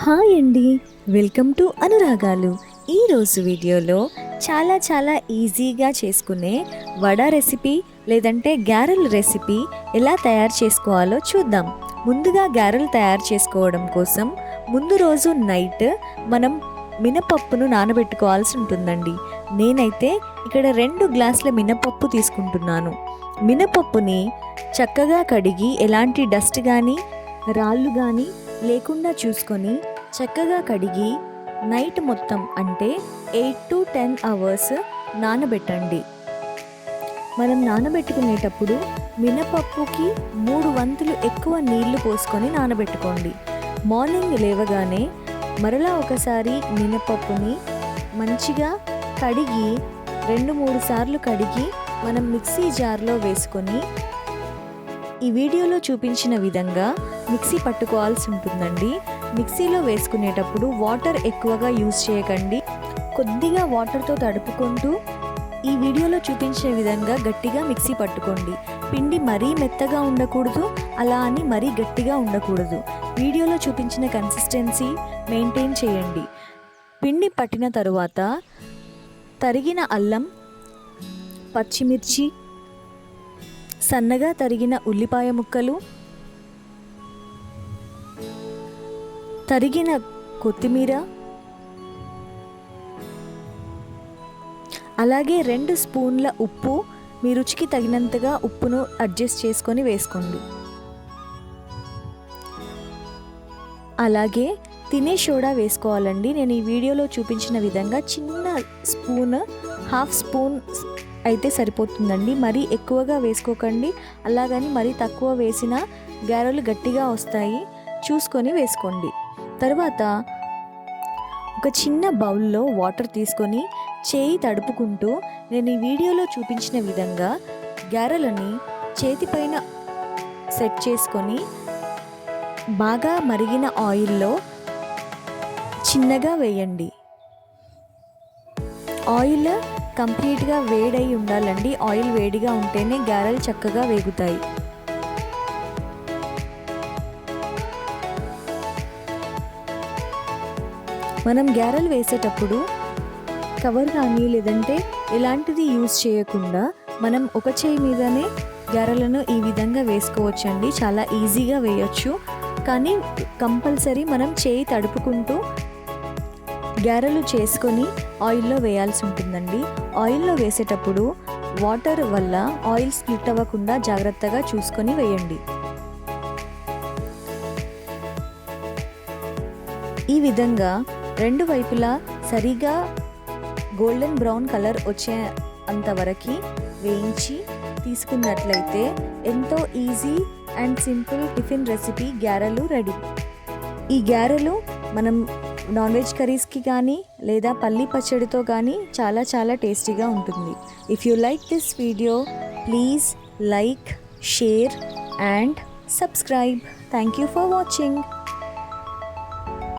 Hi అండి, welcome to అనురాగాలు. ఈరోజు వీడియోలో చాలా ఈజీగా చేసుకునే వడ రెసిపీ లేదంటే గారెల రెసిపీ ఎలా తయారు చేసుకోవాలో చూద్దాం. ముందుగా గారెలు తయారు చేసుకోవడం కోసం ముందు రోజు నైట్ మనం మినపప్పును నానబెట్టుకోవాల్సి ఉంటుందండి. నేనైతే ఇక్కడ 2 గ్లాసుల మినపప్పు తీసుకుంటున్నాను. మినపప్పుని చక్కగా కడిగి ఎలాంటి డస్ట్ కానీ రాళ్ళు కానీ లేకుండా చూసుకొని చక్కగా కడిగి నైట్ మొత్తం అంటే 8 to 10 అవర్స్ నానబెట్టండి. మనం నానబెట్టుకునేటప్పుడు మినపప్పుకి 3 వంతులు ఎక్కువ నీళ్లు పోసుకొని నానబెట్టుకోండి. మార్నింగ్ లేవగానే మరలా ఒకసారి మినపప్పుని మంచిగా కడిగి 2-3 సార్లు కడిగి మనం మిక్సీ జార్లో వేసుకొని ఈ వీడియోలో చూపించిన విధంగా మిక్సీ పట్టుకోవాల్సి ఉంటుందండి. మిక్సీలో వేసుకునేటప్పుడు వాటర్ ఎక్కువగా యూజ్ చేయకండి. కొద్దిగా వాటర్తో తడుపుకుంటూ ఈ వీడియోలో చూపించిన విధంగా గట్టిగా మిక్సీ పట్టుకోండి. పిండి మరీ మెత్తగా ఉండకూడదు, అలా అని మరీ గట్టిగా ఉండకూడదు. వీడియోలో చూపించిన కన్సిస్టెన్సీ మెయింటైన్ చేయండి. పిండి పట్టిన తరువాత తరిగిన అల్లం, పచ్చిమిర్చి, సన్నగా తరిగిన ఉల్లిపాయ ముక్కలు, తరిగిన కొత్తిమీర, అలాగే 2 స్పూన్ల ఉప్పు, మీ రుచికి తగినంతగా ఉప్పును అడ్జస్ట్ చేసుకొని వేసుకోండి. అలాగే తినే సోడా వేసుకోవాలండి. నేను ఈ వీడియోలో చూపించిన విధంగా చిన్న స్పూన్, 1/2 స్పూన్ అయితే సరిపోతుందండి. మరీ ఎక్కువగా వేసుకోకండి, అలాగని మరీ తక్కువ వేసిన గారెలు గట్టిగా వస్తాయి, చూసుకొని వేసుకోండి. తర్వాత ఒక చిన్న బౌల్లో వాటర్ తీసుకొని చేయి తడుపుకుంటూ నేను ఈ వీడియోలో చూపించిన విధంగా గారెలని చేతిపైన సెట్ చేసుకొని బాగా మరిగిన ఆయిల్లో చిన్నగా వేయండి. ఆయిల్ కంప్లీట్గా వేడై ఉండాలండి. ఆయిల్ వేడిగా ఉంటేనే గారెలు చక్కగా వేగుతాయి. మనం గారెలు వేసేటప్పుడు కవర్ కానీ లేదంటే ఎలాంటిది యూజ్ చేయకుండా మనం ఒక చేయి మీదనే గారెలను ఈ విధంగా వేసుకోవచ్చండి. చాలా ఈజీగా వేయొచ్చు, కానీ కంపల్సరీ మనం చేయి తడుపుకుంటూ గారెలు చేసుకొని ఆయిల్లో వేయాల్సి ఉంటుందండి. ఆయిల్లో వేసేటప్పుడు వాటర్ వల్ల ఆయిల్ స్ప్లిట్ అవ్వకుండా జాగ్రత్తగా చూసుకొని వేయండి. ఈ విధంగా 2 వైపులా సరిగా గోల్డెన్ బ్రౌన్ కలర్ వచ్చే అంతవరకు వేయించి తీసుకున్నట్లయితే ఎంతో easy and simple tiffin recipe గారెలు రెడీ. ఈ గారెలు మనం నాన్ వెజ్ కర్రీస్కి కానీ లేదా పల్లీ పచ్చడితో కానీ చాలా టేస్టీగా ఉంటుంది. If you like this video, please like, share and subscribe. Thank you for watching.